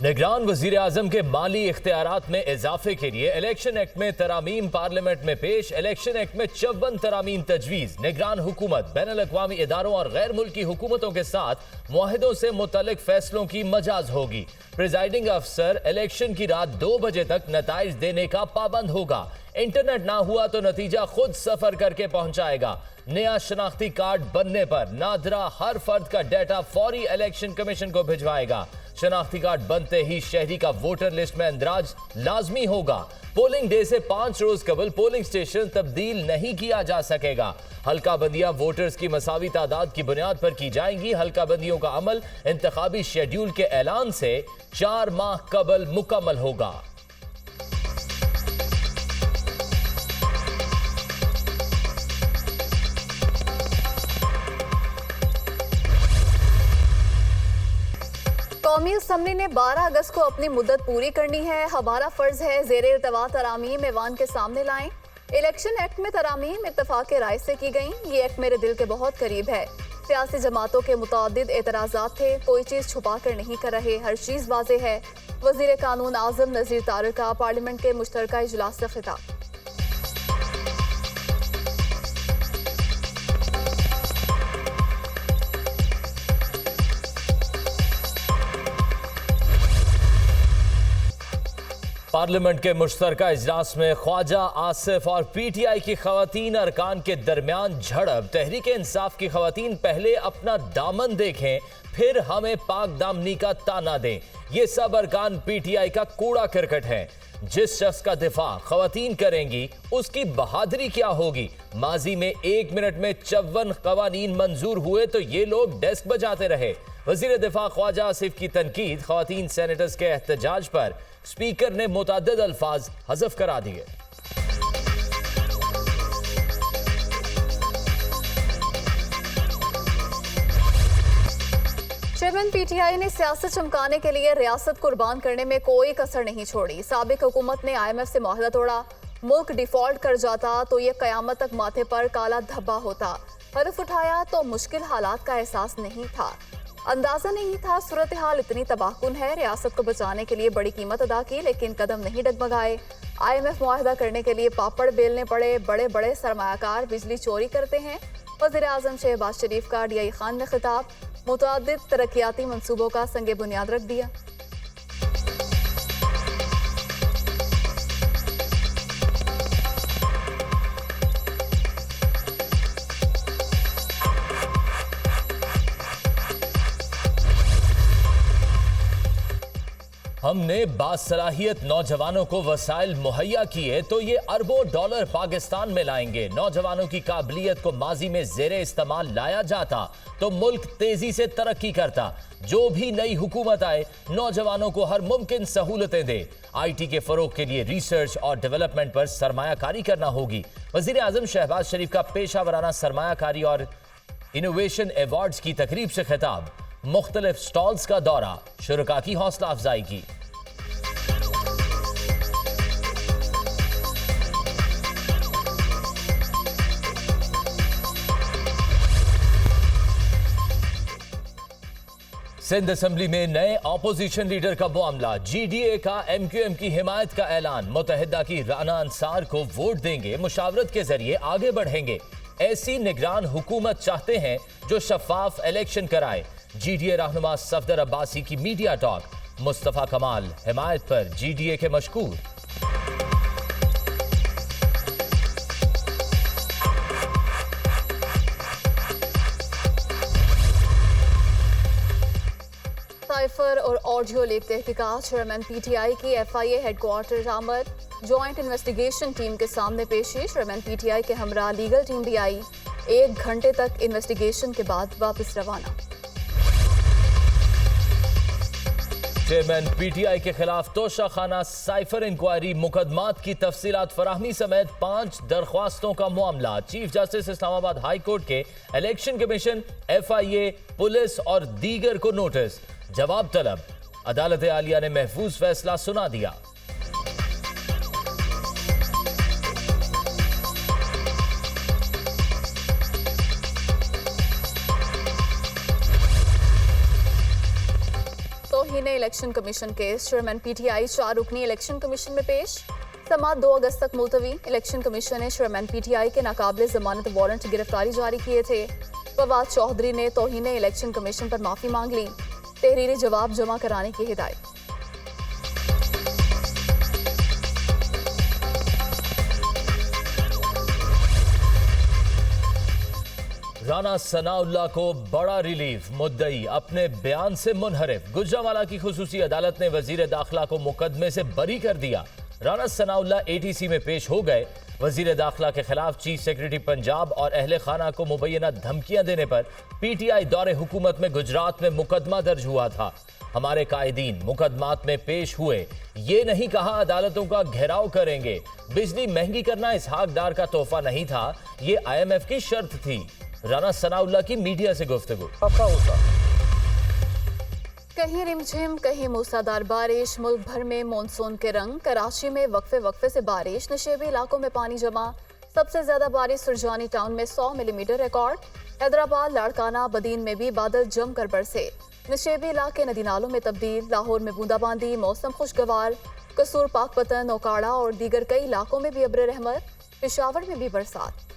निगरान वजीर आजम के माली इख्तियारात में इजाफे के लिए इलेक्शन एक्ट में तरामीम पार्लियामेंट में पेश। इलेक्शन एक्ट में 54 तरामीम तजवीज़। निगरान हुकूमत बैनुल-अक़वामी इदारों और गैर मुल्की हुकूमतों के साथ मुआहिदों से मुतल्लिक फैसलों की मजाज होगी। प्रिजाइडिंग अफसर इलेक्शन की रात 2 बजे तक नताइज देने का पाबंद होगा। इंटरनेट ना हुआ तो नतीजा खुद सफर करके पहुंचाएगा। नया शनाख्ती कार्ड बनने पर नादरा हर फर्द का डाटा फौरी इलेक्शन कमीशन को भिजवाएगा। शनाख्ती कार्ड बनते ही शहरी का वोटर लिस्ट में इंदराज लाजमी होगा। पोलिंग डे से 5 रोज कबल पोलिंग स्टेशन तब्दील नहीं किया जा सकेगा। हल्का बंदियां वोटर्स की मसावी तादाद की बुनियाद पर की जाएंगी। हल्का बंदियों का अमल इंतखाबी शेड्यूल के ऐलान से 4 माह कबल मुकम्मल होगा। कौमी असम्बली ने 12 अगस्त को अपनी मुद्दत पूरी करनी है। हमारा फर्ज है ज़ेरे इर्तवा तरामीम ऐवान के सामने लाएं। इलेक्शन एक्ट में तरामीम इत्तफाक राय से की गई। ये एक्ट मेरे दिल के बहुत करीब है। सियासी जमातों के मुतअद्दिद एतराज़ात थे, कोई चीज़ छुपा कर नहीं कर रहे, हर चीज़ वाज़े है। वज़ीर कानून आज़म नज़ीर तारिक का पार्लियामेंट के मुश्तरका इजलास से खिताब। पार्लियामेंट के मुश्तरका इजलास में ख्वाजा आसिफ और पीटीआई की खवातीन अरकान के दरमियान झड़प। तहरीक इंसाफ की खवातीन पहले अपना दामन देखें, फिर हमें पाक दामनी का ताना दें। ये सब अरकान पीटीआई का कूड़ा करकट है। जिस शख्स का दिफा खवातीन करेंगी उसकी बहादुरी क्या होगी। माजी में 1 मिनट में 54 कवानीन मंजूर हुए तो ये लोग डेस्क बजाते रहे। वजीर दिफा ख्वाजा आसिफ की तनकीद। खवातीन सेनेटर्स के एहतजाज पर स्पीकर ने मुतअद्दिद अल्फाज हज़फ करा दिए। चेयरमैन पीटीआई ने सियासत चमकाने के लिए रियासत कुर्बान करने में कोई कसर नहीं छोड़ी। साबिक हुकूमत ने IMF से मुआहदा तोड़ा। मुल्क डिफॉल्ट कर जाता तो ये कयामत तक माथे पर काला धब्बा होता। हरफ उठाया तो मुश्किल हालात का एहसास नहीं था, अंदाजा नहीं था सूरत हाल इतनी तबाहकुन है। रियासत को बचाने के लिए बड़ी कीमत अदा की, लेकिन कदम नहीं डगमगाए। IMF मुआहदा करने के लिए पापड़ बेलने पड़े। बड़े बड़े सरमायाकार बिजली चोरी करते हैं। वज़ीर आज़म शहबाज शरीफ का DI खान में खिताब। मुतअद्दिद तरक्याती मंसूबों का संगे बुनियाद रख दिया। हमने बासलाहियत नौजवानों को वसाइल मुहैया किए तो ये अरबों डॉलर पाकिस्तान में लाएंगे। नौजवानों की काबिलियत को माजी में जेरे इस्तेमाल लाया जाता तो मुल्क तेजी से तरक्की करता। जो भी नई हुकूमत आए नौजवानों को हर मुमकिन सहूलतें दे। IT के फरोग के लिए रिसर्च और डेवलपमेंट पर सरमायाकारी करना होगी। वजीर आजम शहबाज शरीफ का पेशा वराना सरमायाकारी और इनोवेशन अवार्ड्स की तकरीब से खिताब। मुख्तलिफ स्टॉल्स का दौरा, शुरका की हौसला अफजाई की। सिंध असेंबली में नए ऑपोजिशन लीडर का मामला। GDA का MQM की हिमायत का ऐलान। मुत्तहिदा की राना अंसार को वोट देंगे, मुशावरत के जरिए आगे बढ़ेंगे। ऐसी निगरान हुकूमत चाहते हैं जो शफाफ इलेक्शन कराए। GDA रहनुमा सफदर अब्बासी की मीडिया टॉक। मुस्तफा कमाल हिमायत पर GDA के मशकूर। साइफर और ऑडियो लीक तहकीकात। चेयरमैन PTI की FIA हेडक्वार्टर आमद। जॉइंट इन्वेस्टिगेशन टीम के सामने पेशी। चेयरमैन PTI के हमरा लीगल टीम भी आई। 1 घंटे तक इन्वेस्टिगेशन के बाद वापस रवाना। चेयरमैन PTI के खिलाफ तोशाखाना साइफर इंक्वायरी, मुकदमात की तफसीलात फराहमी समेत 5 दरख्वास्तों का मामला। Chief justice Islamabad high court के इलेक्शन कमीशन, FIA, पुलिस और दीगर को नोटिस। जवाब तलब। अदालत आलिया ने महफूज फैसला सुना दिया। तौहीने election commission case, chairman PTI 4 रुकनी इलेक्शन कमीशन में पेश। समाअत 2 अगस्त तक मुलतवी। इलेक्शन कमीशन ने चेयरमैन पीटीआई के नाकाबिले जमानत वारंट गिरफ्तारी जारी किए थे। फवाद चौधरी ने तौहीने इलेक्शन कमीशन पर माफी मांग ली। तहरीरी जवाब जमा कराने की हिदायत। राना सनाउल्लाह को बड़ा रिलीफ, मुद्दई अपने बयान से मुनहरिफ। गुजरांवाला की खुसूसी अदालत ने वजीर दाखिला को मुकदमे से बरी कर दिया। राना सनाउल्लाह एटीसी में पेश हो गए। वजीर दाखिला के खिलाफ चीफ सेक्रेटरी पंजाब और अहले खाना को मुबैना धमकियां देने पर पीटीआई दौरे हुकूमत में गुजरात में मुकदमा दर्ज हुआ था। हमारे कायदीन मुकदमात में पेश हुए, ये नहीं कहा अदालतों का घेराव करेंगे। बिजली महंगी करना इसहाक डार का तोहफा नहीं था, ये IMF की शर्त थी। राना सनाउल्लाह की मीडिया से गुफ्तगू। कहीं रिमझिम कहीं मूसलाधार बारिश, मुल्क भर में मानसून के रंग। कराची में वक्फे से बारिश, नशेबी इलाकों में पानी जमा। सबसे ज्यादा बारिश सुरजानी टाउन में 100 मिलीमीटर रिकॉर्ड। हैदराबाद, लाड़काना, बदीन में भी बादल जमकर बरसे। नशेबी इलाके नदी नालों में तब्दील। लाहौर में बूंदाबांदी, मौसम खुशगवार। कसूर, पाकपतन, ओकाड़ा और दीगर कई इलाकों में भी अब्र रहमत। पेशावर में भी बरसात।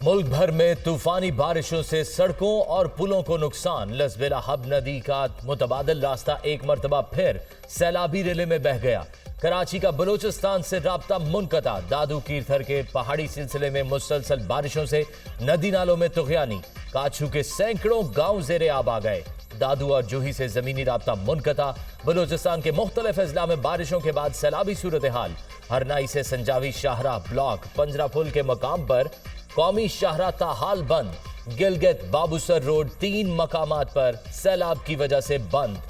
मुल्क भर में तूफानी बारिशों से सड़कों और पुलों को नुकसान। लसबेला हब नदी का मुतबादिल रास्ता एक मरतबा फिर सैलाबी रेले में बह गया। कराची का बलूचिस्तान से राब्ता मुनक़ता। दादू कीरथर के पहाड़ी सिलसिले में मुसलसल बारिशों से नदी नालों में तुग़यानी। काछू के सैकड़ों गांव ज़ेरे आब आ गए। दादू और जूही से जमीनी राब्ता मुनक़ता। बलूचिस्तान के मुख्तलिफ अजला में बारिशों के बाद सैलाबी सूरत हाल। हरनाई से संजावी शाहराह ब्लॉक पंजरा पुल के मकाम पर कौमी शाहराह ताहाल बंद। गिलगित बाबूसर रोड 3 मकामात पर सैलाब की वजह से बंद।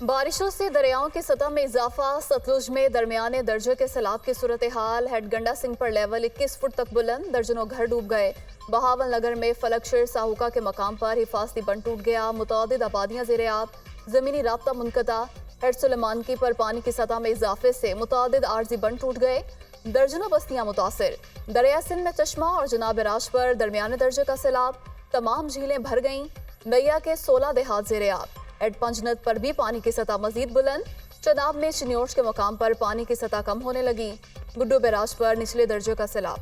बारिशों से दरियाओं की सतह में इजाफा। सतलुज में दरमियाने दर्जे के सैलाब की सूरत हाल। हेड गंडा सिंह पर लेवल 21 फुट तक बुलंद। दर्जनों घर डूब गए। बहावल नगर में फलकशेर साहुका के मकाम पर हिफाजती बंद टूट गया। मुतअद्दिद आबादियां ज़ेरे आब। जमीनी राब्ता मुनक़ता। हेड सुलेमानकी पर पानी की सतह में इजाफे से मुतअद्दिद आर्जी बंद टूट गए। दर्जनों बस्तियां मुतासिर। दरिया सिंध में चश्मा और जनाब राज पर दरमियाने दर्जे का सैलाब। तमाम झीलें भर गईं। मैया के 16 देहात ज़ेरे आब। हेड पंजनद पर भी पानी की सतह मजीद बुलंद। चनाब में चिन्योर्स के मकाम पर पानी की सतह कम होने लगी। गुड्डू बैराज पर निचले दर्जे का सैलाब।